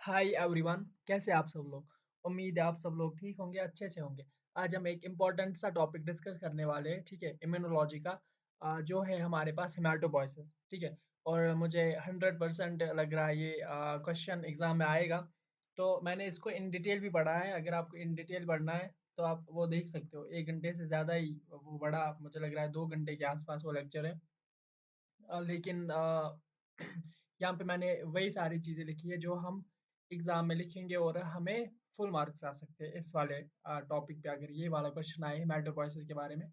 Hi everyone, कैसे आप सब लोग। उम्मीद है आप सब लोग ठीक होंगे, अच्छे से होंगे। आज हम एक इम्पॉर्टेंट सा टॉपिक डिस्कस करने वाले हैं, ठीक है, इम्यूनोलॉजी का। जो है हमारे पास हेमाटोपोइसिस, ठीक है। और मुझे 100% लग रहा है ये क्वेश्चन एग्जाम में आएगा। तो मैंने इसको इन डिटेल भी पढ़ा है। अगर आपको इन डिटेल पढ़ना है तो आप वो देख सकते हो। 1 घंटे से ज़्यादा ही वो बड़ा, मुझे लग रहा है 2 घंटे के आसपास वो लेक्चर है। लेकिन यहाँ पे मैंने वही सारी चीज़ें लिखी है जो हम एग्ज़ाम में लिखेंगे और हमें फुल मार्क्स आ सकते हैं इस वाले टॉपिक पे। अगर ये वाला क्वेश्चन आए हेमाटोपोइसिस के बारे में,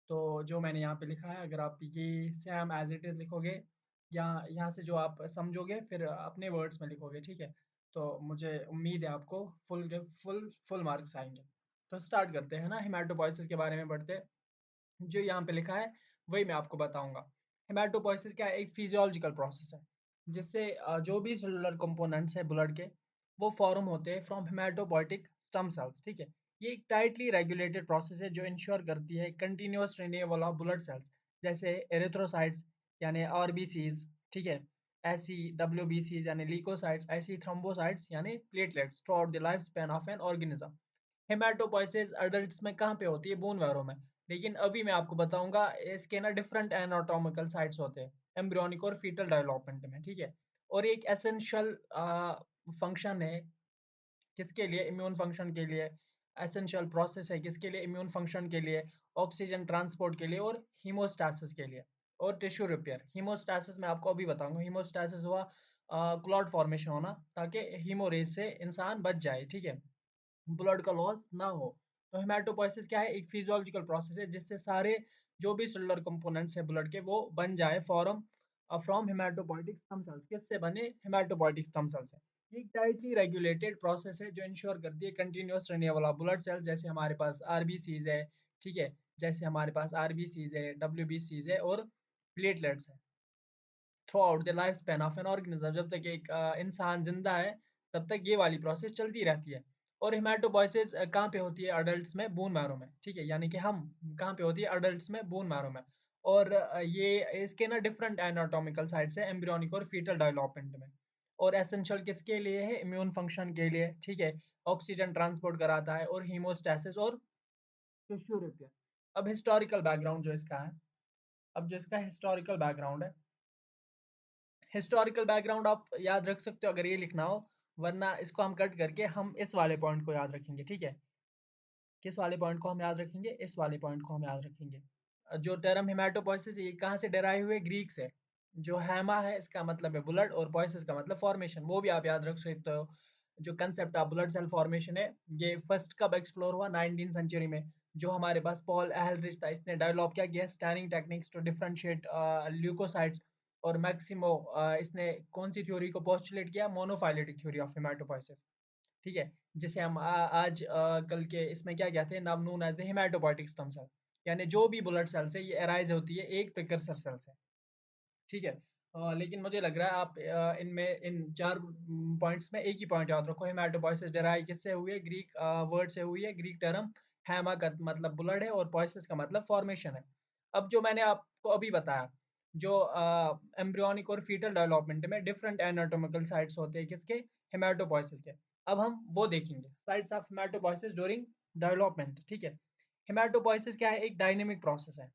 तो जो मैंने यहाँ पे लिखा है, अगर आप ये सेम एज इट इज़ लिखोगे या यहाँ से जो आप समझोगे फिर अपने वर्ड्स में लिखोगे, ठीक है, तो मुझे उम्मीद है आपको फुल के फुल मार्क्स आएंगे। तो स्टार्ट करते हैं ना, हेमाटोपोइसिस के बारे में पढ़ते हैं। जो यहाँ पे लिखा है वही मैं आपको बताऊंगा। हेमाटोपोइसिस क्या है? एक फिजियोलॉजिकल प्रोसेस है जिससे जो भी सेलुलर कंपोनेंट्स है ब्लड के, वो फॉर्म होते हैं फ्रॉम हेमाटोपोइटिक स्टम सेल्स, ठीक है। ये एक टाइटली रेगुलेटेड प्रोसेस है जो इंश्योर करती है continuous renewal of blood cells, जैसे एरिथ्रोसाइट्स यानी आरबीसीज, ठीक है, ऐसी डब्ल्यूबीसीज यानी ल्यूकोसाइट्स, ऐसी थ्रोम्बोसाइट्स यानी platelets throughout the life span of an organism. Haematopoiesis adults में कहाँ पे होती है? बोन मैरो में। लेकिन अभी मैं आपको बताऊंगा इसके ना डिफरेंट एनाटॉमिकल साइट्स होते हैं एम्ब्रियोनिक और फीटल डेवलपमेंट में, ठीक है। और एक एसेंशियल फंक्शन है किसके लिए? इम्यून फंक्शन के लिए। एसेंशियल प्रोसेस है किसके लिए? इम्यून फंक्शन के लिए, ऑक्सीजन ट्रांसपोर्ट के लिए और हीमोस्टैसिस के लिए। और टिश्यू रिपेयर। हीमोस्टैसिस मैं आपको अभी बताऊंगा। हीमोस्टैसिस हुआ क्लॉट फॉर्मेशन होना, ताकि हीमोरेज से इंसान बच जाए, ठीक है, ब्लड का लॉस ना हो। तो हेमाटोपोइसिस क्या है? एक फिजियोलॉजिकल प्रोसेस है जिससे सारे जो भी सेलुलर कंपोनेंट्स है ब्लड के, वो बन जाए फॉर्म फ्रॉम हेमाटोपोइटिक स्टम सेल्स। किससे बने? हेमाटोपोइटिक स्टम सेल्स है। ये एक टाइटली रेगुलेटेड प्रोसेस है जो इंश्योर करती है continuous renewal of blood cells. जैसे हमारे पास आरबीसीज है, ठीक है, जैसे हमारे पास आरबीसीज है, डब्ल्यूबीसीज है और प्लेटलेट्स है through out the life span of an organism. जब तक एक इंसान जिंदा है तब तक ये वाली प्रोसेस चलती रहती है। और हेमाटोपोइसिस कहाँ पे होती है? अडल्ट्स में बोन मैरो में, ठीक है, यानी कि हम कहाँ पे होती है? अडल्ट्स में बोन मैरो में। और ये इसके ना डिफरेंट एनाटॉमिकल साइट्स है एम्ब्रियोनिक और फीटल डेवलपमेंट में। और एसेंशियल किसके लिए है? इम्यून फंक्शन के लिए, ठीक है। ऑक्सीजन ट्रांसपोर्ट कराता है और हीमोस्टैसिस और टिश्यू रिपेयर। अब हिस्टोरिकल बैकग्राउंड जो इसका है, अब जो इसका हिस्टोरिकल बैकग्राउंड है, हिस्टोरिकल बैकग्राउंड आप याद रख सकते हो अगर ये लिखना हो, वरना इसको हम कट करके हम इस वाले पॉइंट को याद रखेंगे, ठीक है। किस वाले पॉइंट को हम याद रखेंगे? इस वाले पॉइंट को हम याद रखेंगे। जो टर्म हेमाटोपोइसिस ये कहाँ से डेराइव हुए? ग्रीक से। जो हैमा है इसका मतलब है ब्लड और पोइसिस का मतलब फॉर्मेशन, वो भी आप याद रख सकते हो। जो concept of blood cell formation है, ये फर्स्ट कब एक्सप्लोर हुआ? 19 सेंचुरी में। जो हमारे पास पॉल एहलरिच था, इसने डेवलप क्या किया? Staining techniques to differentiate leukocytes. और मैक्सिमो इसने कौन सी थ्योरी को पोस्टुलेट किया? मोनोफाइलेटिक थ्योरी ऑफ हेमाटोपोइसिस, ठीक है। जिसे हम आज कल के इसमें क्या कहते हैं? नाम known as the haematopoietic stem cell. यानी जो भी ब्लड सेल्स है ये अराइज होती है एक प्रिकर्सर सेल से, ठीक है। लेकिन मुझे लग रहा है आप इनमें इन चार पॉइंट्स में एक ही पॉइंट याद रखो। हेमाटोपोइसिस डेराइव किससे हुई है? ग्रीक वर्ड से हुई है। ग्रीक टर्म हैमा का मतलब ब्लड है और पोइसिस का मतलब फॉर्मेशन है। अब जो मैंने आपको अभी बताया, जो एम्ब्रियोनिक और फीटल डेवलपमेंट में डिफरेंट एनाटॉमिकल साइट्स होते हैं किसके? हेमाटोपोइसिस के। अब हम वो देखेंगे, sites of haematopoiesis during development, ठीक है। हेमाटोपोइसिस क्या है? एक डायनेमिक प्रोसेस है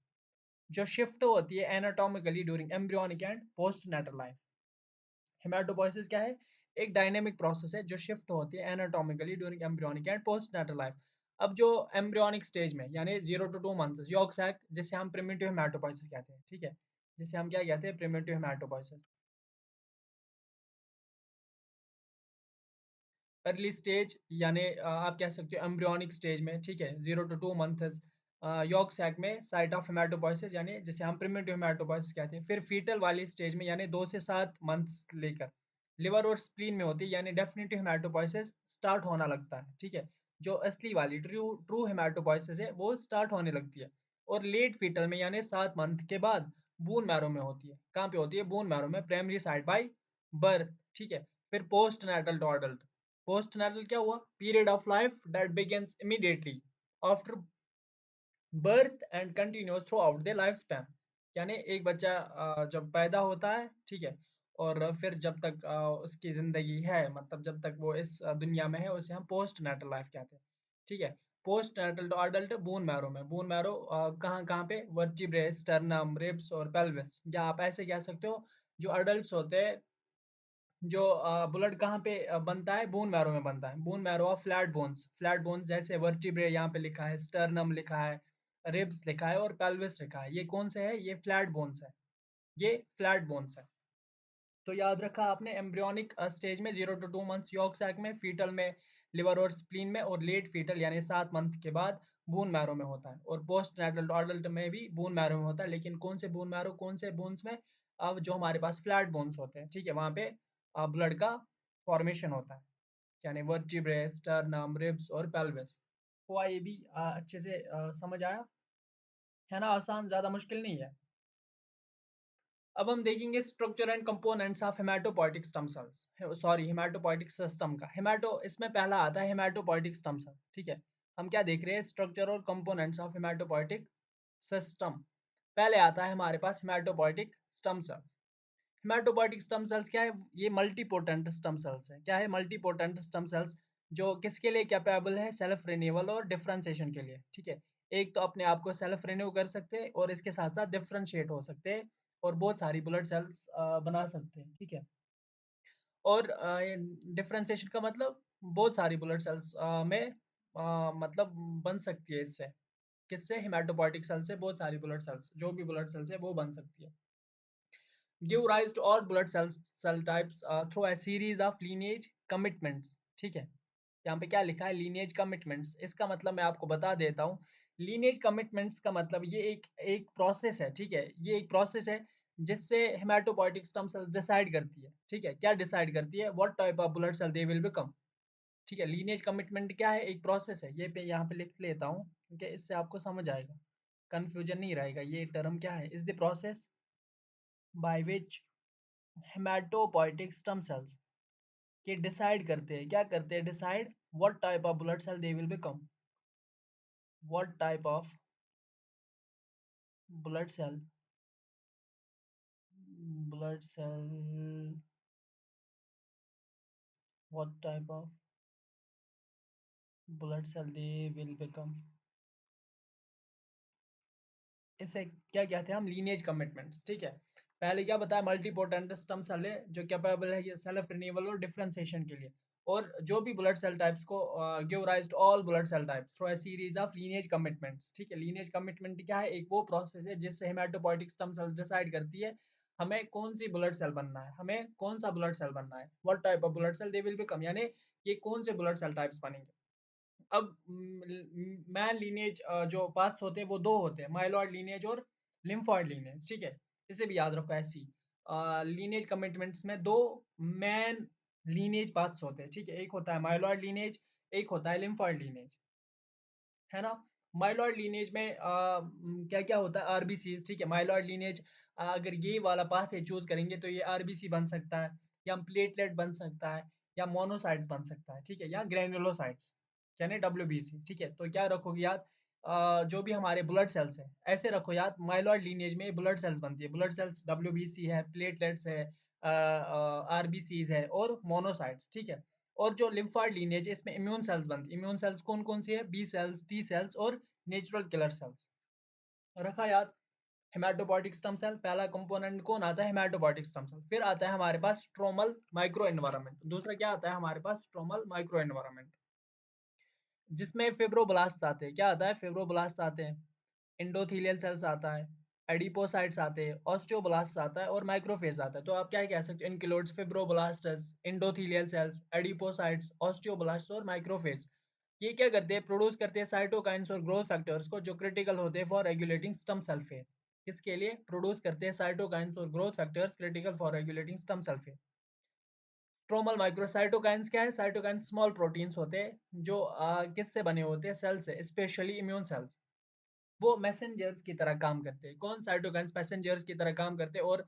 जो शिफ्ट होती है anatomically during embryonic and postnatal life. Haematopoiesis क्या है? एक डायनेमिक प्रोसेस है जो शिफ्ट होती है anatomically during embryonic and postnatal life. अब जो एम्ब्रियोनिक स्टेज में यानी 0 to 2 मंथ्स यॉर्क सैक, जिसे हम प्रिमिटिव हेमाटोपोइसिस कहते हैं, ठीक है, जिसे हम क्या कहते हैं? Primitive haematopoiesis. अर्ली स्टेज यानी आप कह सकते हो एम्ब्रियोनिक स्टेज में, ठीक है, 0 to 2 मंथ्स यॉर्क सैक में साइट ऑफ हेमाटोपोइसिस, यानी जिसे हम प्रिमिटिव हेमाटोपोइसिस कहते हैं। फिर फीटल वाली स्टेज में यानी 2 से 7 मंथ्स लेकर लिवर और स्प्लीन में होती है, यानी डेफिनेटिव हेमाटोपोइसिस स्टार्ट होना लगता है, ठीक है। जो असली वाली ट्रू ट्रू हेमाटोपोइसिस है वो स्टार्ट होने लगती है। और लेट फीटल में यानी 7 मंथ के बाद बून मैरो में होती है। कहाँ पे होती है? बून मैरो में, प्राइमरी साइट बाय बर्थ, ठीक है। फिर पोस्ट नेटल टू अडल्ट। पोस्टनैटल क्या हुआ? Period of life that begins immediately after birth and continuous through out the life span. यानी एक बच्चा जब पैदा होता है, ठीक है, और फिर जब तक उसकी ज़िंदगी है, मतलब जब तक वो इस दुनिया में है, उसे हम पोस्ट नैटल लाइफ कहते हैं, ठीक है। Postnatal to adult bone marrow में, बोन मैरो कहाँ कहाँ पे, वर्टिब्रे, स्टर्नम, रिब्स और पेल्विस, या आप ऐसे कह सकते हो जो अडल्ट होते हैं, जो ब्लड कहाँ पे बनता है, बोन मैरो में बनता है, bone marrow of flat bones, flat bones जैसे वर्टिब्रे यहाँ पे लिखा है, स्टर्नम लिखा है, रिब्स लिखा है और पेल्विस लिखा है, ये कौन से है, ये फ्लैट बोन्स है, ये फ्लैट बोन्स है। तो याद रखा आपने, एम्ब्रियोनिक स्टेज में 0 to 2 मंथ्स यॉर्क सैक में, फीटल में लिवर और स्प्लीन में, और लेट फीटल यानी 7 मंथ के बाद बोन मैरो में होता है, और पोस्ट नैटल अडल्ट में भी बोन मैरो में होता है, लेकिन कौन से बोन मैरो, कौन से बोन्स में, अब जो हमारे पास फ्लैट बोन्स होते हैं, ठीक है, वहाँ पे ब्लड का फॉर्मेशन होता है, यानी वर्टिब्रे, स्टर्नम, रिब्स और पेल्विस। हुआ ये भी अच्छे से समझ आया है ना, आसान, ज्यादा मुश्किल नहीं है। अब हम देखेंगे structure and components of haematopoietic stem sales, sorry haematopoietic system का, हेमाटो इसमें पहला आता है हेमाटोपोइटिक स्टेम सेल, ठीक है। हम क्या देख रहे हैं, स्ट्रक्चर और कंपोनेंट्स ऑफ हेमाटोपोइटिक सिस्टम। पहले आता है हमारे पास haematopoietic stem cells. Haematopoietic stem cells क्या है, ये मल्टीपोटेंट स्टेम सेल्स है, क्या है, मल्टीपोटेंट स्टेम सेल्स, जो किसके लिए कैपेबल है, सेल्फ रिन्यूअल और डिफरेंशिएशन के लिए, ठीक है। एक तो अपने आप को सेल्फ रिन्यू कर सकते हैं और इसके साथ साथ डिफरेंशिएट हो सकते हैं और बहुत सारी ब्लड सेल्स बना सकते हैं, ठीक है। और डिफरेंशिएशन का मतलब बहुत सारी ब्लड सेल्स में मतलब बन सकती है इससे, किससे, हेमाटोपोइटिक सेल से बहुत सारी ब्लड सेल्स, जो भी ब्लड सेल्स है वो बन सकती है। give rise to all blood cells cell types through a series of lineage commitments, ठीक है। यहाँ पे क्या लिखा है, लीनिएज कमिटमेंट्स, इसका मतलब मैं आपको बता देता हूँ। लीनिएज कमिटमेंट्स का मतलब ये एक प्रोसेस है, ठीक है, ये एक प्रोसेस है जिससे हेमाटोपोइटिक स्टेम सेल डिसाइड करती है, ठीक है, क्या डिसाइड करती है, what type of blood cell they will become, ठीक है। लीनिएज कमिटमेंट क्या है, एक प्रोसेस है, ये पे यहाँ पे लिख लेता हूँ क्योंकि इससे आपको समझ आएगा, कंफ्यूजन नहीं रहेगा, ये टर्म क्या है, is the process by which haematopoietic stem cells ये डिसाइड करते हैं, क्या करते हैं, decide what type of blood cell they will become, what type of blood cell, blood cell, what type of blood cell they will become, इसे क्या कहते हैं हम, लीनिएज कमिटमेंट्स, ठीक है। पहले क्या बताया, मल्टीपोटेंट स्टेम सेल है जो कैपेबल है सेल्फ रिन्यूअल और डिफरेंशिएशन के लिए, और जो भी ब्लड सेल टाइप्स को give rise to all blood cell types through a series of lineage commitments, ठीक है। लीनिएज कमिटमेंट क्या है, एक वो प्रोसेस है जिससे हेमाटोपोइटिक स्टेम सेल डिसाइड करती है हमें कौन सी ब्लड सेल बनना है, हमें कौन सा ब्लड सेल बनना है, what type of blood cell they will become, यानी ये कौन से ब्लड सेल टाइप्स बनेंगे। अब मैन लीनिएज जो पाथ्स होते हैं वो दो होते हैं, माइलॉइड लीनिएज और लिम्फॉइड लीनिएज, ठीक है। इसे भी याद रखो ऐसी, लीनिएज कमिटमेंट्स में दो मैन लीनिएज पाथ्स होते हैं, ठीक है, एक होता है माइलॉइड लीनिएज, एक होता है लिम्फॉइड लीनिएज, है ना। माइलॉइड लीनिएज में क्या क्या होता है, आरबीसी, ठीक है, माइलॉइड लीनिएज अगर ये वाला पाथ है चूज करेंगे तो ये आरबीसी बन सकता है, या प्लेटलेट बन सकता है, या मोनोसाइट्स बन सकता है, ठीक है, या ग्रेनुलोसाइट्स यानी डब्ल्यूबीसी, ठीक है। तो क्या रखोगे याद, जो भी हमारे ब्लड सेल्स है ऐसे रखो याद, माइलॉइड लीनिएज में ब्लड सेल्स बनती है, ब्लड सेल्स डब्ल्यूबीसी है, प्लेटलेट्स है, आरबीसीज है और मोनोसाइट्स, ठीक है। और जो लिम्फॉइड लीनिएज है इसमें इम्यून सेल्स बनती है, इम्यून सेल्स कौन कौन सी है, बी सेल्स, टी सेल्स और नेचुरल किलर सेल्स, रखा याद। हेमाटोपोइटिक स्टेम सेल पहला कंपोनेंट कौन आता है, हेमाटोपोइटिक स्टेम सेल। फिर आता है हमारे पास स्ट्रोमल माइक्रो एनवायरनमेंट, दूसरा क्या आता है हमारे पास, स्ट्रोमल माइक्रो एनवायरनमेंट, जिसमें फिब्रोब्लास्ट आते हैं, क्या आता है, फिब्रोब्लास्ट आते हैं, एंडोथेलियल सेल्स आता है, एडिपोसाइट्स आते हैं, ऑस्टियोब्लास्ट आता है और माइक्रोफेज आता है। तो आप क्या कह सकते हो, includes fibroblasts, endothelial cells, adipocytes, osteoblast और माइक्रोफेज। ये क्या करते हैं, प्रोड्यूस करते हैं साइटोकाइंस और ग्रोथ फैक्टर्स को जो क्रिटिकल होते हैं for regulating stem cell fate. किसके लिए प्रोड्यूस करते हैं साइटोकाइंस और growth factors critical for regulating stem cell fate. Stromal microcytokines क्या है, साइटोकाइंस स्मॉल प्रोटीन्स होते हैं जो किससे बने होते हैं, सेल से, स्पेशली इम्यून सेल्स। वो मैसेंजर्स की तरह काम करते हैं, कौन, साइटोकाइंस मैसेंजर्स की तरह काम करते हैं, और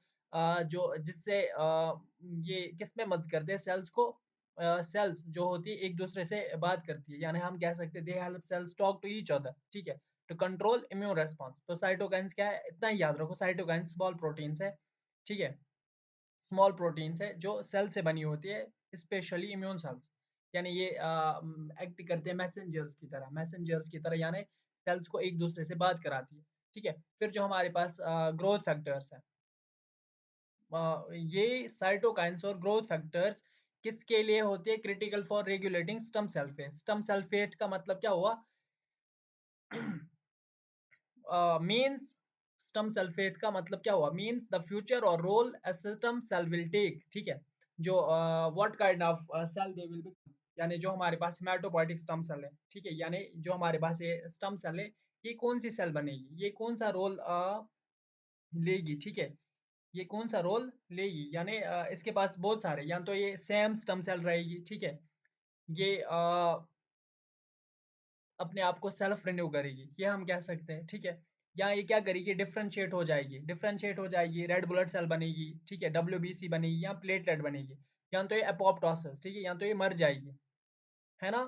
जो जिससे ये किस में मदद करते हैं, सेल्स को, सेल्स जो होती है एक दूसरे से बात करती है, यानी हम कह सकते हैं they help cells talk to each other, ठीक है, टू कंट्रोल इम्यून रेस्पॉन्स। तो साइटोकाइंस क्या है, इतना ही याद रखो, साइटोकाइंस स्मॉल प्रोटीन्स है, ठीक है, स्मॉल प्रोटीन्स है जो सेल से बनी होती है, स्पेशली इम्यून सेल्स। यानी ये एक्ट करते हैं मैसेंजर्स की तरह, यानी सेल्स को एक दूसरे से बात कराती है। ठीक है, फिर जो हमारे पास ग्रोथ फैक्टर्स है, ये साइटोकाइंस और ग्रोथ फैक्टर्स किसके लिए होते हैं? Critical for regulating stem cell fate. Stem cell fate का मतलब क्या हुआ? मीन्स स्टम सेल फेट का मतलब क्या हुआ? मीन्स द फ्यूचर और role a stem cell will take. ठीक है, जो what kind of cell they will be, यानी जो हमारे पास हेमाटोपोइटिक स्टम सेल है, ठीक है, यानी जो हमारे पास ये स्टम सेल है, ये कौन सी सेल बनेगी, ये कौन सा रोल लेगी? ठीक है, ये कौन सा रोल लेगी, यानी इसके पास बहुत सारे, या तो ये सेम स्टम सेल रहेगी, ठीक है, ये अपने आप को सेल्फ रिन्यू करेगी, ये हम कह सकते हैं। ठीक है, या ये क्या करेगी? डिफरेंशिएट हो जाएगी, रेड ब्लड सेल बनेगी, ठीक है, डब्ल्यूबीसी बनेगी या प्लेटलेट बनेगी, या तो ये अपोप्टोसिस, ठीक है, या तो ये मर जाएगी, है ना?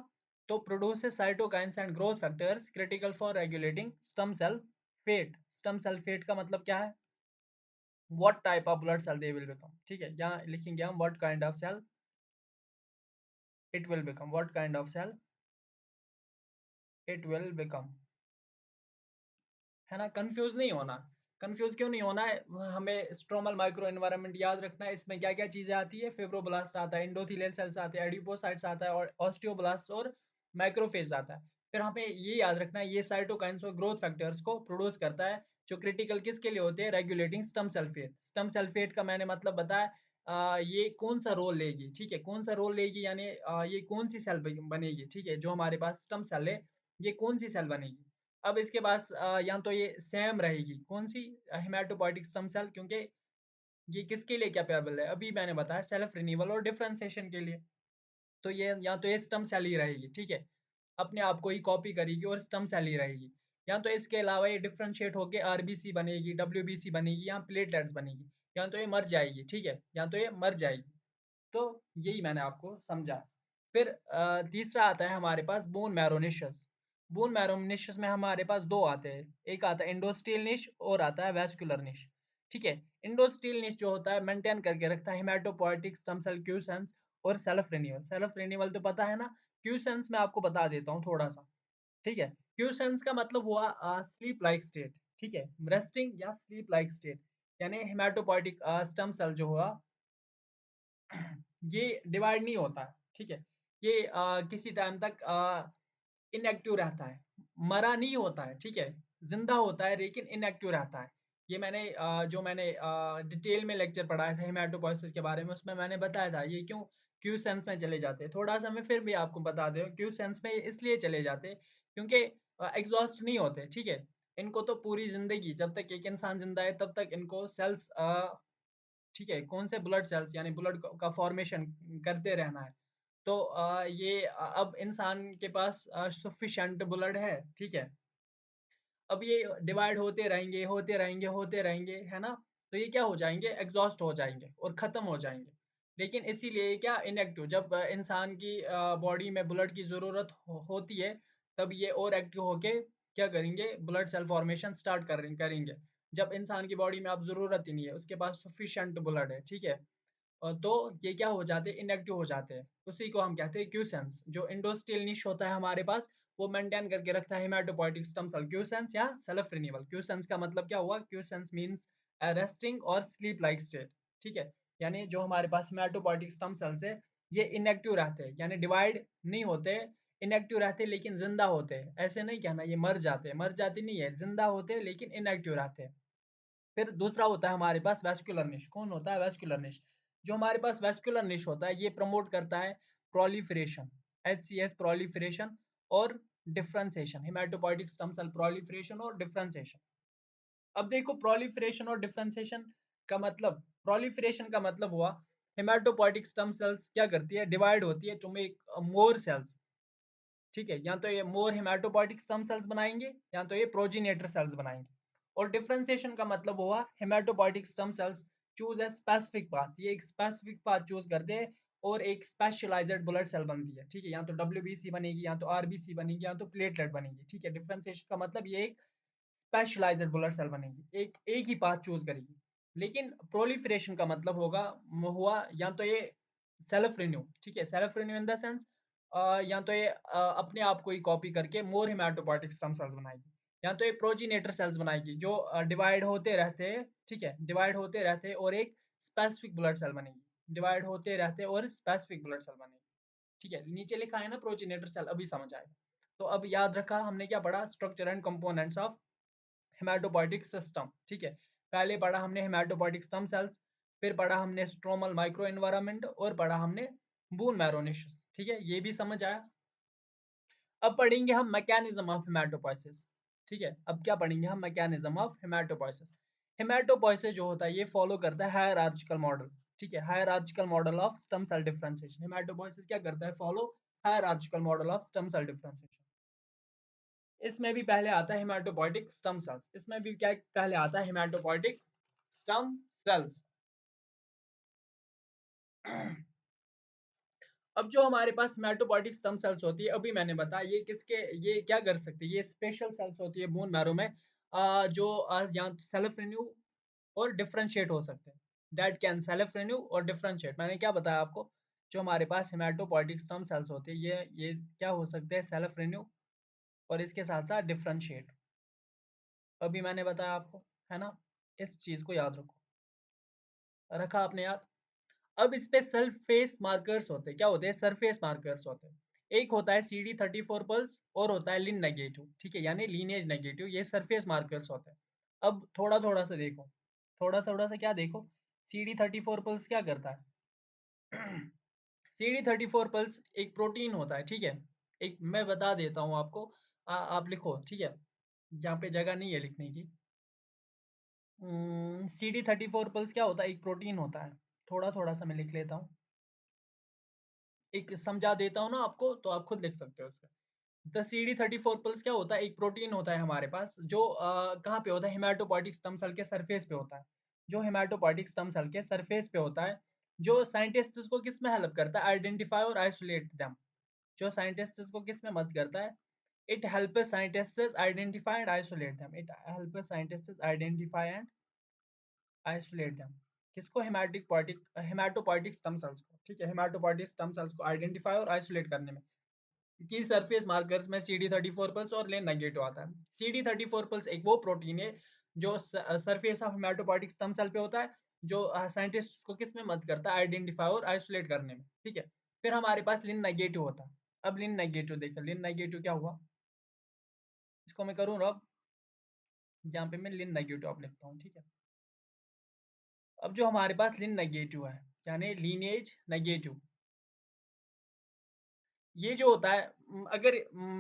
तो produces cytokines and growth factors critical for regulating stem cell fate. Stem cell fate का मतलब क्या है? What type of blood cell they will become. ठीक है, यहाँ लिखेंगे हम what kind of cell it will become, what kind of cell it will become, है ना? कंफ्यूज नहीं होना। कंफ्यूज क्यों नहीं होना है? हमें स्ट्रोमल माइक्रो एनवायरनमेंट याद रखना है, इसमें क्या क्या चीजें आती है? फिब्रोब्लास्ट आता है, एंडोथेलियल सेल्स आते हैं, एडिपोसाइट्स आता है, और ऑस्टियोब्लास्ट और माइक्रोफेज आता है। फिर हमें ये याद रखना है, ये साइटोकाइंस और ग्रोथ फैक्टर्स को प्रोड्यूस करता है, जो क्रिटिकल किसके लिए होते हैं? Regulating stem cell fate. Stem cell fate का मैंने मतलब बताया, ये कौन सा रोल लेगी, ठीक है, कौन सा रोल लेगी, यानी ये कौन सी सेल बनेगी, ठीक है, जो हमारे पास स्टम सेल है, ये कौन सी सेल बनेगी? अब इसके पास या तो ये सेम रहेगी, कौन सी? हेमाटोपोइटिक स्टम सेल, क्योंकि ये किसके लिए कैपेबल है? अभी मैंने बताया सेल्फ रिन्यूअल और डिफरेंशिएशन के लिए। तो ये या तो ये स्टम सेल ही रहेगी, ठीक है, अपने आप को ही कॉपी करेगी और स्टम सेल ही रहेगी, या तो इसके अलावा ये डिफरेंशिएट होकर आरबीसी बनेगी, डब्ल्यूबीसी बनेगी, या प्लेटलेट्स बनेगी, या तो ये मर जाएगी, ठीक है, या तो ये मर जाएगी। तो यही मैंने आपको समझा। फिर तीसरा आता है हमारे पास bone marrow niches. Bone marrow niches में हमारे पास दो आते हैं, एक आता है इंडोस्टील निश और आता है वैस्कुलर निश। ठीक है, इंडोस्टील निश जो होता है मेंटेन करके रखता है हेमाटोपोइटिक स्टेम सेल क्यूसेंस और सेल्फ रिन्यूअल। सेल्फ रिन्यूअल तो पता है ना? क्यूसेंस में आपको बता देता हूँ थोड़ा सा। ठीक है, क्यूसेंस का मतलब हुआ स्लीप लाइक स्टेट, ठीक है, रेस्टिंग या स्लीप लाइक स्टेट, यानी हेमाटोपोइटिक स्टेम सेल जो हुआ ये डिवाइड नहीं होता है, ठीक है, ये किसी टाइम तक इनएक्टिव रहता है, मरा नहीं होता है, ठीक है, जिंदा होता है लेकिन इनएक्टिव रहता है। ये मैंने जो मैंने डिटेल में लेक्चर पढ़ाया था हेमाटोपोइसिस के बारे में, उसमें मैंने बताया था ये क्यों क्यू सेंस में चले जाते हैं। थोड़ा सा मैं फिर भी आपको बता दूं, क्यू सेंस में इसलिए चले जाते हैं क्योंकि एग्जॉस्ट नहीं होते, ठीक है, इनको तो पूरी जिंदगी, जब तक एक इंसान जिंदा है तब तक इनको सेल्स, ठीक है, कौन से ब्लड सेल्स यानी ब्लड का फॉर्मेशन करते रहना है। तो ये अब इंसान के पास सफिशिएंट ब्लड है, ठीक है, अब ये डिवाइड होते रहेंगे, है ना? तो ये क्या हो जाएंगे? एग्जॉस्ट हो जाएंगे और खत्म हो जाएंगे। लेकिन इसीलिए क्या इनएक्टिव, जब इंसान की बॉडी में ब्लड की जरूरत होती है, तब ये और एक्टिव होके क्या करेंगे? ब्लड सेल फॉर्मेशन स्टार्ट करेंगे। जब इंसान की बॉडी में अब जरूरत ही नहीं है, उसके पास सफिशिएंट ब्लड है, ठीक है, तो ये क्या हो जाते हैं? इनएक्टिव हो जाते हैं। उसी को हम कहते हैं क्यूसेंस। जो इंडोस्टिल निश होता है हमारे पास, वो मेंटेन करके रखता है हेमाटोपोइटिक स्टेम सेल क्यूसेंस या सेल्फ रिन्यूअल। क्यूसेंस का मतलब क्या हुआ? क्यूसेंस मींस रेस्टिंग और स्लीप लाइक स्टेट, ठीक है, यानी जो हमारे पास हेमाटोपोइटिक स्टेम सेल्स है, ये इनएक्टिव रहते हैं, यानी डिवाइड नहीं होते, इनएक्टिव रहते हैं लेकिन जिंदा होते हैं। ऐसे नहीं कहना ये मर जाते हैं, मर जाते नहीं है, जिंदा होते हैं लेकिन इनएक्टिव रहते हैं। फिर दूसरा होता है हमारे पास वेस्कुलर निश। कौन होता है वेस्कुलर निश? जो हमारे पास वेस्कुलर निश होता है, ये प्रमोट करता है प्रोलिफरेशन, एचसीएस प्रोलिफरेशन और differentiation, haematopoietic stem cell proliferation और डिफरेंशिएशन। अब देखो, प्रोलिफरेशन और डिफरेंशिएशन का मतलब, प्रोलिफरेशन का मतलब हुआ हेमाटोपोइटिक स्टेम सेल्स क्या करती है? डिवाइड होती है टू मेक मोर सेल्स, ठीक है, या तो ये मोर हेमाटोपोइटिक स्टेम सेल्स बनाएंगे, या तो ये प्रोजीनेटर सेल्स बनाएंगे। और डिफरेंशिएशन का मतलब हुआ haematopoietic stem sales choose a specific path, ये एक स्पेसिफिक पाथ चूज करते हैं और एक स्पेशलाइज्ड ब्लड सेल बनती है, ठीक है, या तो डब्ल्यूबीसी बनेगी, या तो आरबीसी बनेगी, या तो प्लेटलेट बनेगी, ठीक है। डिफरेंशिएशन का मतलब ये एक स्पेशलाइज्ड ब्लड सेल बनेगी, एक ही पाथ चूज करेगी। लेकिन प्रोलिफरेशन का मतलब होगा हुआ या तो ये सेल्फ रिन्यू, ठीक है, self renew in the sense या तो ये अपने आप को ही कॉपी करके मोर हिमेटोपोइटिक स्टेम सेल्स बनाएगी, या तो ये प्रोजीनेटर सेल्स बनाएगी जो डिवाइड होते रहते हैं, ठीक है, डिवाइड होते रहते हैं और एक स्पेसिफिक ब्लड सेल बनेगी, डिवाइड होते रहते हैं और स्पेसिफिक ब्लड सेल बनेगी, ठीक है, नीचे लिखा है ना प्रोजीनेटर सेल, अभी समझ आएगा। तो अब याद रखा हमने क्या पढ़ा, structure and components of haematopoietic system, ठीक है, पहले पढ़ा हमने हेमाटोपोइटिक स्टेम सेल्स, फिर पढ़ा हमने स्ट्रोमल माइक्रो एनवायरनमेंट और पढ़ा हमने बून मैरो निशेस, ठीक है, ये भी समझ आया। अब पढ़ेंगे हम मैकेनिज्म ऑफ हेमाटोपोइसिस, ठीक है, अब क्या पढ़ेंगे हम, मैकेनिज्म ऑफ हेमाटोपोइसिस। हेमाटोपोइसिस जो होता है ये फॉलो करता है हायरार्चिकल मॉडल, ठीक है, hierarchical model of stem cell differentiation. Haematopoiesis क्या करता है, follow hierarchical model of stem cell differentiation. इसमें भी पहले आता है हेमाटोपोइटिक स्टेम सेल्स, इसमें भी क्या पहले आता है, हेमाटोपोइटिक स्टेम सेल्स। अब जो हमारे पास हेमाटोपोइटिक स्टेम सेल्स होती है, अभी मैंने बताया ये किसके, ये क्या कर सकती है, ये स्पेशल सेल्स होती है बोन मैरो में, जो यहाँ सेल्फ रिन्यू और डिफरेंशिएट हो सकते हैं, दैट कैन सेल्फ रिन्यू और डिफरेंशिएट। मैंने क्या बताया आपको, जो हमारे पास हेमाटोपोइटिक स्टेम सेल्स होते हैं ये क्या हो सकते हैं, सेल्फ रिन्यू और इसके साथ साथ डिफरेंशिएट, अभी मैंने बताया आपको, है ना, इस चीज को याद रखो, रखा आपने याद। अब इस पे सरफेस मार्कर्स होते हैं, क्या होते हैं, सरफेस मार्कर्स होते हैं, एक होता है CD34 पल्स और होता है लिन नेगेटिव, ठीक है, यानी लीनेज नेगेटिव, ये सरफेस मार्कर्स होते हैं। अब थोड़ा थोड़ा सा देखो, थोड़ा थोड़ा सा क्या देखो, CD34 पल्स क्या करता है, CD34 पल्स एक प्रोटीन होता है, ठीक है, एक मैं बता देता हूँ आपको, आप लिखो, ठीक है, जहाँ पे जगह नहीं है लिखने की। CD34 पल्स क्या होता है, एक प्रोटीन होता है, थोड़ा थोड़ा सा मैं लिख लेता हूँ, एक समझा देता हूँ ना आपको, तो आप खुद लिख सकते हो उसका। द CD34 पल्स क्या होता है, एक प्रोटीन होता है हमारे पास जो कहाँ पे होता है, हेमाटोपोइटिक स्टेम सेल के सरफेस पे होता है, जो हेमाटोपोइटिक स्टेम सेल के सरफेस पे होता है, जो साइंटिस्ट को किस में हेल्प करता है, आइडेंटिफाई और आइसोलेट देम, जो साइंटिस्ट को किस में मदद करता है, it help scientist identify and isolate them, it help scientist identify and isolate them, किसको, हेमाटोपोइटिक स्टेम सेल्स को, ठीक है, हेमाटोपोइटिक स्टेम सेल्स को आइडेंटिफाई और आइसोलेट करने में। की सरफेस मार्कर्स में CD34 पल्स और लेन नेगेटिव आता है। CD34 पल्स एक वो प्रोटीन है जो surface of haematopoietic stem cell पे होता है, जो साइंटिस्ट को किस में मदद करता है, आइडेंटिफाई और आइसोलेट करने में, ठीक है। फिर हमारे पास लिन नेगेटिव होता है। अब लिन नेगेटिव देखिए, लिन नेगेटिव क्या हुआ, इसको मैं करूँ अब, जहाँ पे मैं लिन नेगेटिव आप लिखता हूँ, ठीक है। अब जो हमारे पास लिन नेगेटिव है, यानी लीनिएज नेगेटिव, ये जो होता है, अगर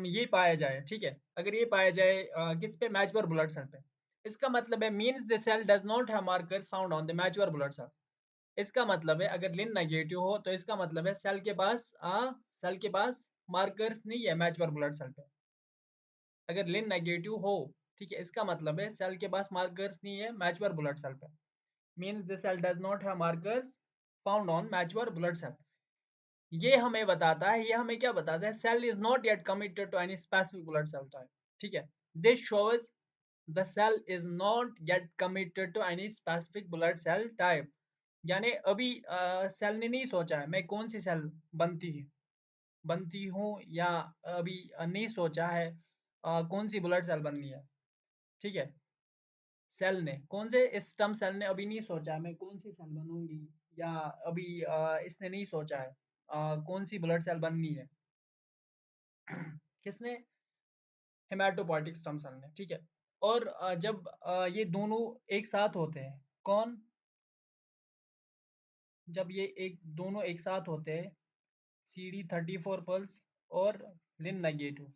ये पाया जाए, ठीक है, अगर ये पाया जाए किस पे, मैच्योर ब्लड सेल पे, इसका मतलब है means the cell does not have markers found on the mature blood cell. इसका मतलब है अगर लिन नेगेटिव हो तो इसका मतलब है सेल के पास मार्कर्स नहीं है मैच्योर ब्लड सेल पे, अगर लिन नेगेटिव हो, ठीक है, इसका मतलब है सेल के पास मार्कर्स नहीं है मैच्योर ब्लड सेल पे, means the cell does not have markers found on mature blood cell. ये हमें बताता है, ये हमें क्या बताता है, cell is not yet committed to any specific blood cell type, ठीक है, this shows the cell is not yet committed to any specific blood cell type, यानी अभी सेल ने नहीं सोचा है मैं कौन सी सेल बनती हूँ, या अभी नहीं सोचा है कौन सी ब्लड सेल बननी है, ठीक है, सेल ने कौन से स्टम सेल ने अभी नहीं सोचा मैं कौन सी सेल बनूंगी, या अभी इसने नहीं सोचा है कौन सी ब्लड सेल बननी है, किसने, हेमाटोपोइटिक स्टेम सेल ने, ठीक है। और जब ये दोनों एक साथ होते हैं, कौन, जब ये एक दोनों एक साथ होते हैं, CD34 पल्स और लिन नेगेटिव,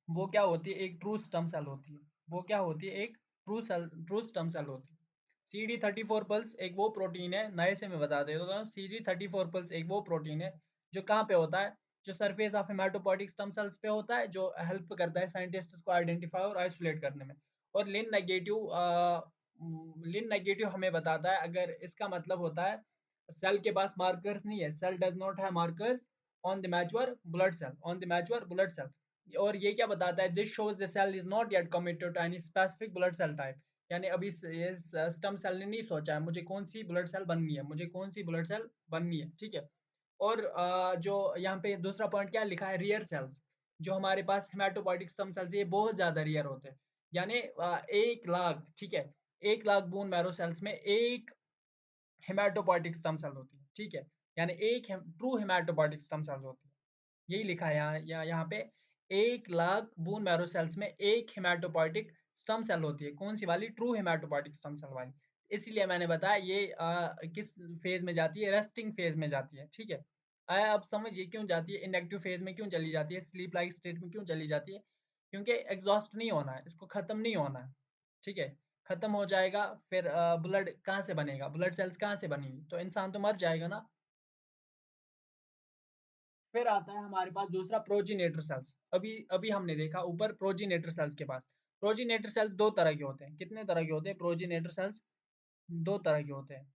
वो क्या होती है, एक ट्रू स्टेम सेल होती है, वो क्या होती है, एक ट्रू स्टेम सेल होती है। CD34 पल्स एक वो प्रोटीन है, नए से मैं बता देता हूँ, CD34 पल्स एक वो प्रोटीन है जो कहाँ पे होता है, जो surface of haematopoietic stem sales पे होता है, जो हेल्प करता है साइंटिस्ट को आइडेंटिफाई और आइसोलेट करने में। और लिन नेगेटिव हमें बताता है, अगर इसका मतलब होता है सेल के पास मार्कर्स नहीं है, cell does not have markers on the mature blood cell, on the mature blood cell. और ये क्या बताता है, this shows the cell is not yet committed to any specific blood cell type, यानी अभी ये स्टम सेल ने नहीं सोचा है मुझे कौन सी ब्लड सेल बननी है, मुझे कौन सी ब्लड सेल बननी है, ठीक है। और जो यहाँ पे दूसरा पॉइंट क्या लिखा है, रियर सेल्स, जो हमारे पास हेमाटोपोइटिक स्टम सेल्स ये बहुत ज्यादा रियर होते हैं। यानी 1 लाख, ठीक है, 1 लाख बोन मैरो सेल्स में एक हेमाटोपोइटिक स्टम सेल होती है, ठीक है। यानी एक ट्रू हेमाटोपोइटिक स्टम सेल होती है, यही लिखा है यहाँ पे 1 लाख बोन मैरो सेल्स में एक हेमाटोपोइटिक स्टम सेल होती है, कौन सी वाली, ट्रू हेमाटोपोइटिक स्टम सेल वाली। इसलिए मैंने बताया ये किस फेज में जाती है, रेस्टिंग फेज में जाती है, ठीक है। आया अब समझिए क्यों जाती है, इनएक्टिव फेज में क्यों चली जाती है, स्लीप लाइक स्टेट में क्यों चली जाती है, क्योंकि एग्जॉस्ट नहीं होना है, इसको खत्म नहीं होना है, ठीक है। खत्म हो जाएगा फिर ब्लड कहाँ से बनेगा, ब्लड सेल्स कहाँ से बनेगी, तो इंसान तो मर जाएगा ना। फिर आता है हमारे पास दूसरा प्रोजीनेटर सेल्स। अभी अभी हमने देखा ऊपर प्रोजीनेटर सेल्स के पास, प्रोजीनेटर सेल्स दो तरह के होते हैं, कितने तरह के होते हैं प्रोजीनेटर सेल्स, दो तरह के होते हैं।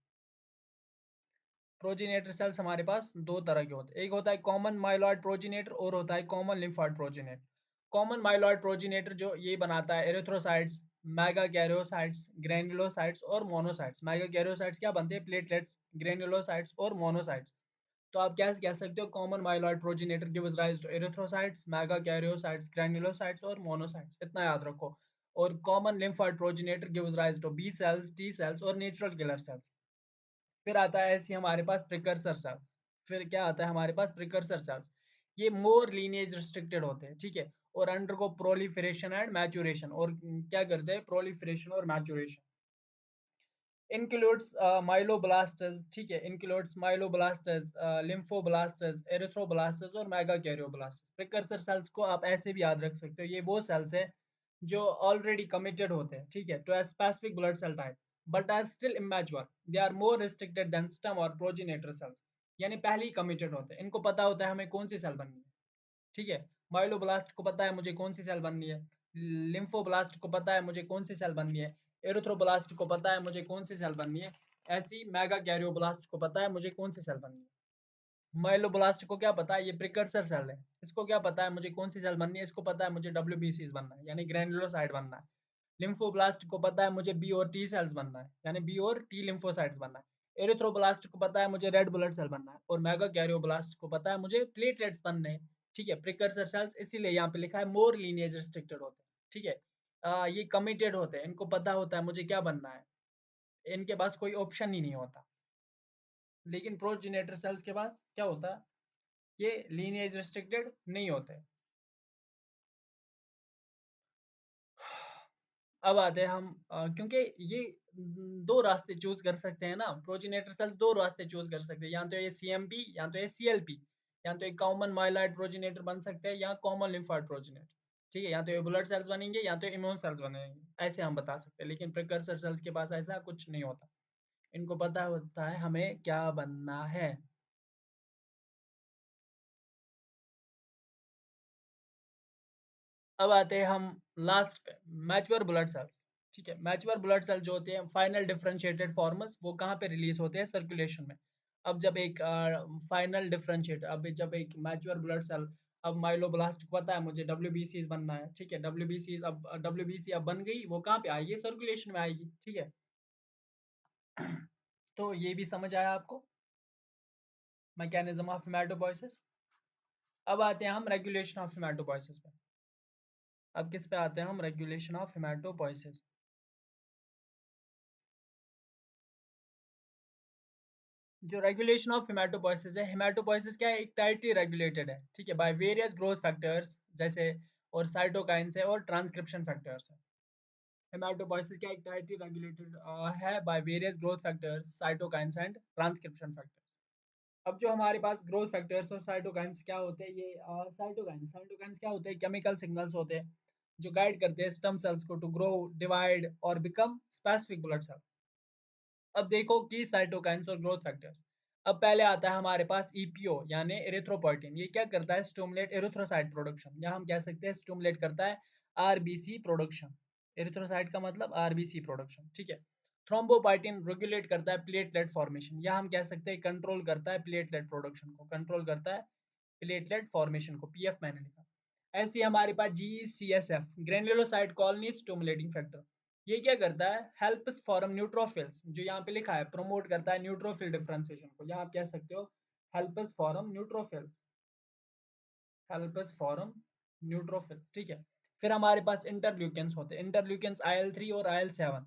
प्रोजीनेटर सेल्स हमारे पास दो तरह के होते हैं, एक होता है कॉमन माइलॉइड प्रोजीनेटर और होता है कॉमन लिम्फोइड प्रोजीनेटर। कॉमन माइलॉइड प्रोजीनेटर जो ये बनाता है एरिथ्रोसाइट्स, मेगाकैरियोसाइट्स, ग्रैन्युलोसाइट्स और मोनोसाइट्स। मेगाकैरियोसाइट्स क्या बनते हैं, प्लेटलेट्स, ग्रैन्युलोसाइट्स और मोनोसाइट्स। तो आप क्या कह सकते हो, common myeloid progenitor gives rise to erythrocytes, megakaryocytes, granulocytes और मोनोसाइट्स, इतना याद रखो। और common lymphoid progenitor gives rise to B cells, T cells और नेचुरल किलर सेल्स। फिर आता है ऐसी हमारे पास प्रिकर्सर सेल्स। फिर क्या आता है हमारे पास, प्रिकर्सर सेल्स। ये मोर लीनिएज रिस्ट्रिक्टेड होते हैं, ठीक है, और अंडरगो प्रोलिफरेशन एंड मैचुरेशन, और क्या करते हैं, प्रोलिफरेशन और मैचुरेशन। includes myeloblastes, ठीक है, includes myeloblastes, lymphoblasters, erythroblastes और megakaryoblasters। प्रिकर्सर सेल्स को आप ऐसे भी याद रख सकते हो, ये वो सेल्स है जो ऑलरेडी कमिटेड होते हैं, ठीक है, to a specific blood cell type but are still immature, they are more restricted than stem or progenitor cells। यानी पहले ही कमिटेड होते हैं, इनको पता होता है हमें कौन सी सेल बननी है, ठीक है। माइलोब्लास्ट को पता है मुझे कौन सी सेल बननी है, लिम्फोब्लास्ट को पता है मुझे कौन सी सेल बननी है, एरिथ्रोब्लास्ट को पता है मुझे कौन सी सेल बननी है, ऐसी मेगा कैरियोब्लास्ट को पता है मुझे कौन सी सेल बननी है। माइलोब्लास्ट को क्या पता है, ये प्रिकर्सर सेल है, इसको क्या पता है मुझे कौन सी सेल बननी है, इसको पता है मुझे डब्ल्यूबीसीज बनना है यानी ग्रैन्युलोसाइट बनना है। लिम्फोब्लास्ट को पता है मुझे बी और टी सेल्स बनना है यानी बी और टी लिम्फोसाइट्स बनना है। एरिथ्रोब्लास्ट को पता है मुझे रेड ब्लड सेल बनना है, और मेगा कैरियोब्लास्ट को पता है मुझे प्लेटलेट्स बनने हैं, ठीक है। प्रिकर्सर सेल्स इसीलिए यहाँ पे लिखा है मोर लीनिएज रिस्ट्रिक्टेड होते हैं, ठीक है। ये कमिटेड होते हैं, इनको पता होता है मुझे क्या बनना है, इनके पास कोई ऑप्शन ही नहीं होता। लेकिन प्रोजेनेटर सेल्स के पास क्या होता है, ये लीनिएज रिस्ट्रिक्टेड नहीं होते। अब आते हैं हम क्योंकि ये दो रास्ते चूज कर सकते हैं ना, प्रोजेनेटर सेल्स दो रास्ते चूज कर सकते हैं, या तो ये सीएमपी या तो ये सीएलपी, या तो एक कॉमन माइलॉइड प्रोजेनेटर बन सकते हैं या कॉमन लिम्फोइड प्रोजेनेटर, ठीक है, या तो ये ब्लड सेल्स बनेंगे या तो इम्यून सेल्स बनेंगे, ऐसे हम बता सकते हैं। लेकिन प्रिकर्सर सेल्स के पास ऐसा कुछ नहीं होता, इनको पता होता है हमें क्या बनना है। अब आते हैं हम लास्ट पे, मैच्योर ब्लड सेल्स, ठीक है। मैच्योर ब्लड सेल जो होते हैं फाइनल डिफरेंशिएटेड फॉर्म्स, वो कहाँ पे रिलीज होते हैं, सर्कुलेशन में। अब जब एक फाइनल डिफरेंशिएट, अब जब एक मैच्योर ब्लड सेल, अब माइलोब्लास्ट को पता है मुझे डब्ल्यूबीसीज बनना है, ठीक है, डब्ल्यूबीसीज अब डब्ल्यूबीसी अब बन गई, वो कहाँ पे आएगी, सर्कुलेशन में आएगी, ठीक है। तो ये भी समझ आया आपको, मैकेनिज्म ऑफ हेमाटोपोइसिस। अब आते हैं हम रेगुलेशन ऑफ हेमाटोपोइसिस पे। अब किस पे आते हैं हम, रेगुलेशन ऑफ हेमाटोपोइसिस। जो रेगुलेशन ऑफ हेमाटोपोइसिस है, हेमाटोपोइसिस क्या है, एक टाइटली रेगुलेटेड है, ठीक है, बाय वेरियस ग्रोथ फैक्टर्स जैसे, और साइटोकाइंस है और ट्रांसक्रिप्शन फैक्टर्स है। हेमाटोपोइसिस क्या एक टाइटली रेगुलेटेड है by various growth factors, cytokines and transcription factors. अब जो हमारे पास ग्रोथ फैक्टर्स और साइटोकाइंस क्या होते हैं, ये साइटोकाइंस साइटोकाइंस क्या होते हैं, केमिकल सिग्नल्स होते हैं जो गाइड करते हैं स्टेम सेल्स को टू ग्रो, डिवाइड और बिकम स्पेसिफिक ब्लड सेल्स। अब देखो की साइटोकाइंस और ग्रोथ फैक्टर्स। अब पहले आता है हमारे पास ईपीओ यानी एरिथ्रोपोइटिन, ये क्या करता है, स्टिमुलेट एरिथ्रोसाइट प्रोडक्शन, या हम कह सकते हैं स्टिमुलेट करता है आरबीसी प्रोडक्शन। एरिथ्रोसाइट का मतलब आरबीसी प्रोडक्शन, ठीक है। थ्रोम्बोपाइटिन रेगुलेट करता है प्लेटलेट फॉर्मेशन, या हम कह सकते हैं कंट्रोल करता है प्लेटलेट प्रोडक्शन को, कंट्रोल करता है प्लेटलेट फॉर्मेशन को, पीएफ मैंने लिखा। ऐसे हमारे पास जीसीएसएफ, ग्रेन्युलोसाइट कॉलोनी स्टिमुलेटिंग फैक्टर, ये क्या करता है, हेल्प्स फॉरम न्यूट्रोफिल्स, जो यहाँ पे लिखा है प्रमोट करता है न्यूट्रोफिल डिफरेंशिएशन को, यहाँ आप कह सकते हो helps form neutrophils, helps form neutrophils, ठीक है। फिर हमारे पास इंटरल्यूकेंस होते हैं, इंटरल्यूकेंस IL-3 और IL-7,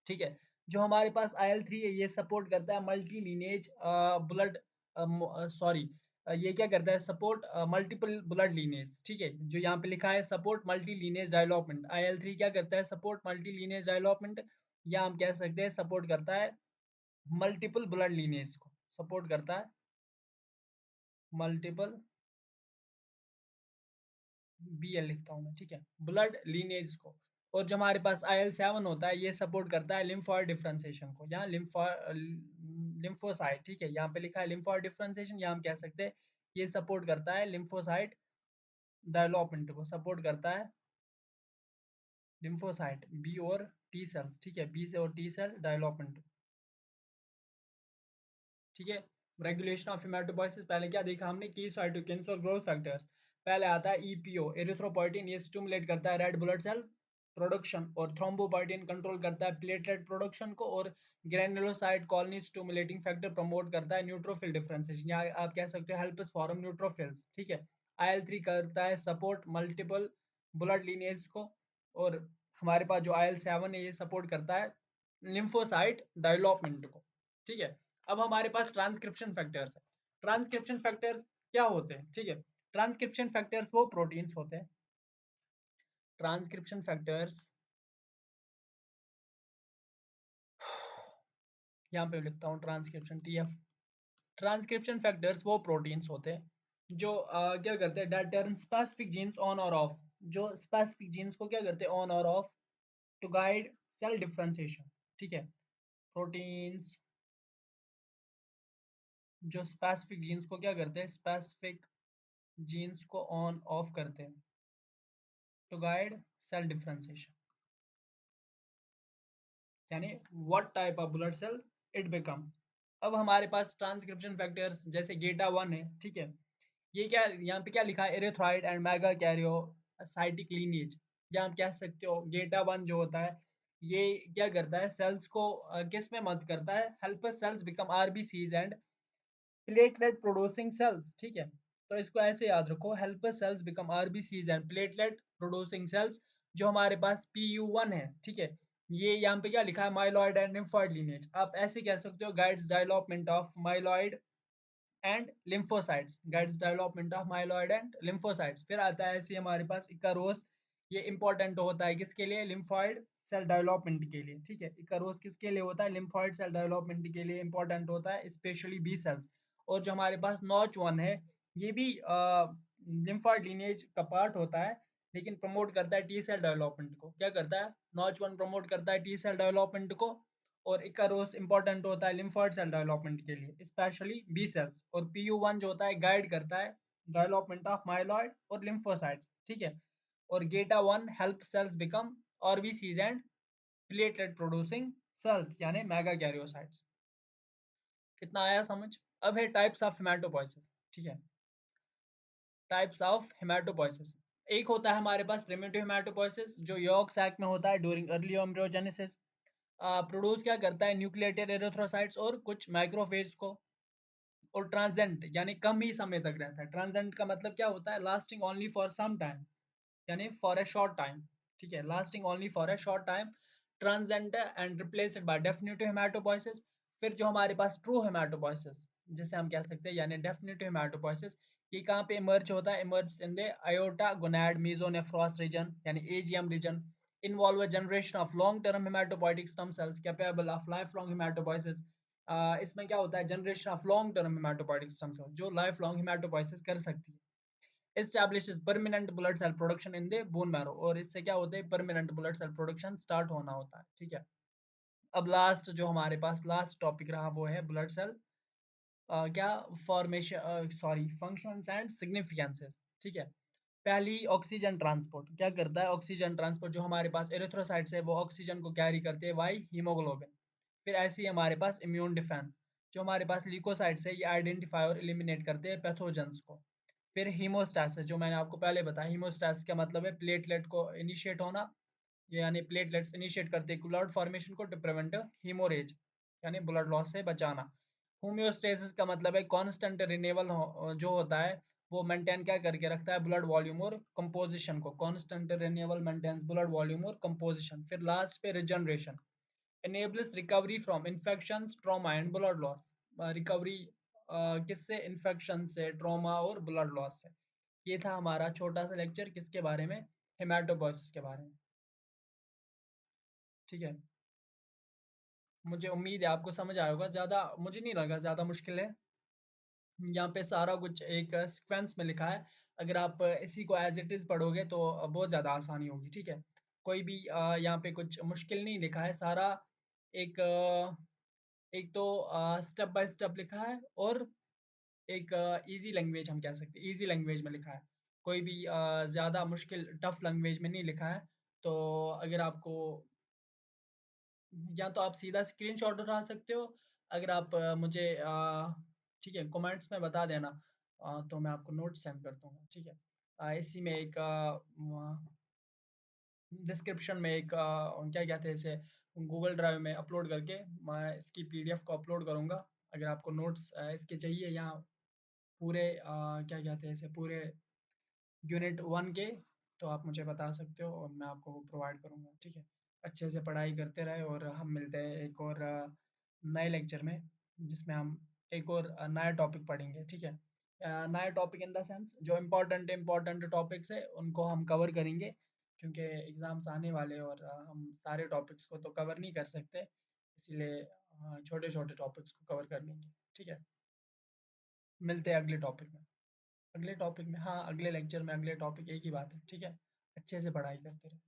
ठीक है। जो हमारे पास IL-3 है ये सपोर्ट करता है मल्टी लीनेज ब्लड, सॉरी, ये क्या करता है, सपोर्ट मल्टीपल ब्लड लीनेज, ठीक है। जो यहाँ पे लिखा है support multi lineage development, IL-3 क्या करता है, सपोर्ट मल्टी लीनेज डेवलपमेंट, या हम कह सकते हैं सपोर्ट करता है मल्टीपल ब्लड लीनेज को, सपोर्ट करता है मल्टीपल, BL लिखता हूँ मैं, ठीक है, ब्लड लीनेज को। और जो हमारे पास IL-7 होता है ये सपोर्ट करता है लिम्फॉइड डिफरेंशिएशन को, यहाँ लिम्फोसाइट, ठीक है, यहाँ पे लिखा है लिम्फॉइड डिफरेंशिएशन, या हम कह सकते हैं ये सपोर्ट करता है लिम्फोसाइट डेवलपमेंट को, सपोर्ट करता है लिम्फोसाइट बी और टी सेल्स, ठीक है, बी से और टी सेल डेवलपमेंट, ठीक है। रेगुलेशन ऑफ हेमेटोपोइसिस, पहले क्या देखा हमने, की साइटोकिन्स और ग्रोथ फैक्टर्स। पहले आता है EPO, एरिथ्रोपोइटिन, ये स्टिमुलेट करता है रेड ब्लड सेल प्रोडक्शन, और थ्रोम्बोपोइटिन कंट्रोल करता है प्लेटलेट प्रोडक्शन को, और granulocyte colony stimulating factor promote करता है न्यूट्रोफिल डिफरेंशिएशन, या आप कह सकते हो हेल्प्स फॉरम न्यूट्रोफिल्स, ठीक है। IL-3 करता है सपोर्ट मल्टीपल ब्लड लीनेज को, और हमारे पास जो IL-7 है ये सपोर्ट करता है लिम्फोसाइट डेवलपमेंट को, ठीक है। अब हमारे पास ट्रांसक्रिप्शन फैक्टर्स है। ट्रांसक्रिप्शन फैक्टर्स क्या होते हैं, ठीक है। ट्रांसक्रिप्शन फैक्टर्स वो प्रोटीन्स होते हैं, ट्रांसक्रिप्शन फैक्टर्स, यहाँ पे लिखता हूँ ट्रांसक्रिप्शन TF। ट्रांसक्रिप्शन फैक्टर्स वो प्रोटीन्स होते हैं जो क्या करते हैं, that turn specific genes on और ऑफ, जो स्पेसिफिक जीन्स को क्या करते हैं, ऑन और off, to guide cell differentiation, ठीक है। प्रोटीन्स जो स्पेसिफिक जीन्स को क्या करते हैं, स्पेसिफिक जीन्स को ऑन ऑफ करते हैं टू गाइड सेल डिफरेंशिएशन, यानी what type of blood cell it becomes. अब हमारे पास ट्रांसक्रिप्शन फैक्टर्स जैसे गेटा 1 है, ठीक है, ये क्या, यहाँ पे क्या लिखा है, एरिथ्रॉइड एंड मेगा कैरियोसाइटिक लीनिएज, या आप कह सकते हो गेटा 1 जो होता है ये क्या करता है, सेल्स को किस में मदद करता है, help sales become RBCs and platelet producing sales, ठीक है। तो इसको ऐसे याद रखो, help sales become RBCs and platelet producing sales. जो हमारे पास PU1 है, ठीक है, ये यहाँ पे क्या लिखा है, माइलॉइड एंड लिम्फोइड लीनेज, आप ऐसे कह सकते हो guides development of myeloid and lymphocytes, guides development of myeloid and lymphocytes. फिर आता है ऐसे हमारे पास इकारोस, ये इंपॉर्टेंट होता है किसके लिए, लिम्फोइड सेल डेवलपमेंट के लिए, ठीक है। इकारोस किसके लिए होता है, लिम्फोइड सेल डेवलपमेंट के लिए इंपॉर्टेंट होता है, स्पेशली बी सेल्स। और जो हमारे पास नॉच 1 है ये भी लिम्फोइड लीनेज का पार्ट होता है, लेकिन प्रमोट करता है टी सेल डेवलपमेंट को, क्या करता है, नॉच 1 प्रमोट करता है टी सेल डेवलपमेंट को। और इकारोस इंपॉर्टेंट होता है लिम्फोइड सेल डेवलपमेंट के लिए, स्पेशली बी सेल्स। और PU1 जो होता है गाइड करता है डेवलपमेंट ऑफ माइलॉइड और लिम्फोसाइट्स, ठीक है। और गेटा 1 help sales become RBCs and platelet producing sales, यानी मेगा कैरियोसाइट्स। कितना आया समझ। अब है टाइप्स ऑफ हेमेटोपोइसिस, ठीक है, टाइप्स ऑफ हेमेटोपोइसिस। एक होता है हमारे पास प्रिमिटिव हेमेटोपोइसिस जो यॉर्क सैक में होता है ड्यूरिंग अर्ली एम्ब्रियोजेनेसिस, प्रोड्यूस क्या करता है, न्यूक्लिएटेड एरिथ्रोसाइट्स और कुछ माइक्रोफेज को। और ट्रांजेंट यानी कम ही समय तक रहता है, ट्रांजेंट का मतलब क्या होता है, lasting only for some time, यानी फॉर ए शॉर्ट टाइम, ठीक है, lasting only for a short time, transient and replaced by definitive haematopoiesis. फिर जो हमारे पास ट्रू हेमेटोपोइसिस जिसे हम कह सकते हैं, यानी डेफिनिटिव हेमेटोपोइसिस, ये कहाँ पे इमर्ज होता है, emerge in the aorta gonad mesonephros region, यानी AGM region, involve a generation of long term hematopoietic stem cells capable of lifelong hematopoiesis। इसमें क्या होता है, generation of long term hematopoietic stem cell जो लाइफ लॉन्ग हेमेटोपोइसिस कर सकती है। Establishes permanent blood cell production in the bone marrow, और इससे क्या होता है, permanent blood cell production start होना होता है, ठीक है। अब लास्ट जो हमारे पास लास्ट टॉपिक रहा वो है ब्लड सेल क्या formation, sorry, functions and significances, ठीक है। पहली ऑक्सीजन ट्रांसपोर्ट, क्या करता है ऑक्सीजन ट्रांसपोर्ट, जो हमारे पास एरिथ्रोसाइट्स है वो ऑक्सीजन को कैरी करते हैं बाई हीमोग्लोबिन। फिर ऐसे ही हमारे पास इम्यून डिफेंस, जो हमारे पास ल्यूकोसाइट्स है ये आइडेंटिफाई और एलिमिनेट करते हैं पैथोजेंस को। फिर हीमोस्टैसिस, जो मैंने आपको पहले बताया, हीमोस्टैसिस का मतलब है प्लेटलेट को इनिशिएट होना, ये यानी प्लेटलेट्स इनिशिएट करते हैं ब्लड फॉर्मेशन को टू प्रिवेंट हीमोरेज, यानी ब्लड लॉस से बचाना। होम्योस्टेसिस का मतलब है कांस्टेंट रिन्यूअल जो होता है वो मेंटेन क्या करके रखता है, ब्लड वॉल्यूम और कंपोजिशन को। Constant renewal maintains blood volume और कंपोजिशन। फिर लास्ट पे regeneration enables recovery from infections, trauma and blood loss। Recovery किससे, इन्फेक्शन से, ट्रॉमा और ब्लड लॉस से। ये था हमारा छोटा सा लेक्चर किसके बारे में, हेमाटोपोइसिस के बारे में। ठीक है, मुझे उम्मीद है आपको समझ आया होगा। ज़्यादा मुझे नहीं लगा ज़्यादा मुश्किल है। यहाँ पे सारा कुछ एक सीक्वेंस में लिखा है। अगर आप इसी को एज इट इज़ पढ़ोगे तो बहुत ज़्यादा आसानी होगी। ठीक है, कोई भी यहाँ पे कुछ मुश्किल नहीं लिखा है। सारा एक एक तो स्टेप बाय स्टेप लिखा है और एक इजी लैंग्वेज, हम कह सकते हैं इजी लैंग्वेज में लिखा है। कोई भी ज़्यादा मुश्किल टफ लैंग्वेज में नहीं लिखा है। तो अगर आपको, या तो आप सीधा स्क्रीनशॉट उठा सकते हो। अगर आप मुझे ठीक है कमेंट्स में बता देना, तो मैं आपको नोट सेंड कर दूंगा। ठीक है, इसी में एक डिस्क्रिप्शन में एक क्या कहते हैं इसे, गूगल ड्राइव में अपलोड करके मैं इसकी पीडीएफ को अपलोड करूँगा। अगर आपको नोट्स इसके चाहिए, या पूरे क्या कहते हैं इसे, पूरे यूनिट 1 के, तो आप मुझे बता सकते हो और मैं आपको वो प्रोवाइड करूँगा। ठीक है, अच्छे से पढ़ाई करते रहे और हम मिलते हैं एक और नए लेक्चर में, जिसमें हम एक और नया टॉपिक पढ़ेंगे। ठीक है, नया टॉपिक इन द सेंस जो इम्पोर्टेंट इम्पोर्टेंट टॉपिक्स है उनको हम कवर करेंगे, क्योंकि एग्ज़ाम्स आने वाले हैं और हम सारे टॉपिक्स को तो कवर नहीं कर सकते, इसीलिए छोटे छोटे टॉपिक्स को कवर कर लेंगे। ठीक है, मिलते हैं अगले टॉपिक में। अगले टॉपिक में, हाँ अगले लेक्चर में अगले टॉपिक एक ही बात है। ठीक है, अच्छे से पढ़ाई करते रहे।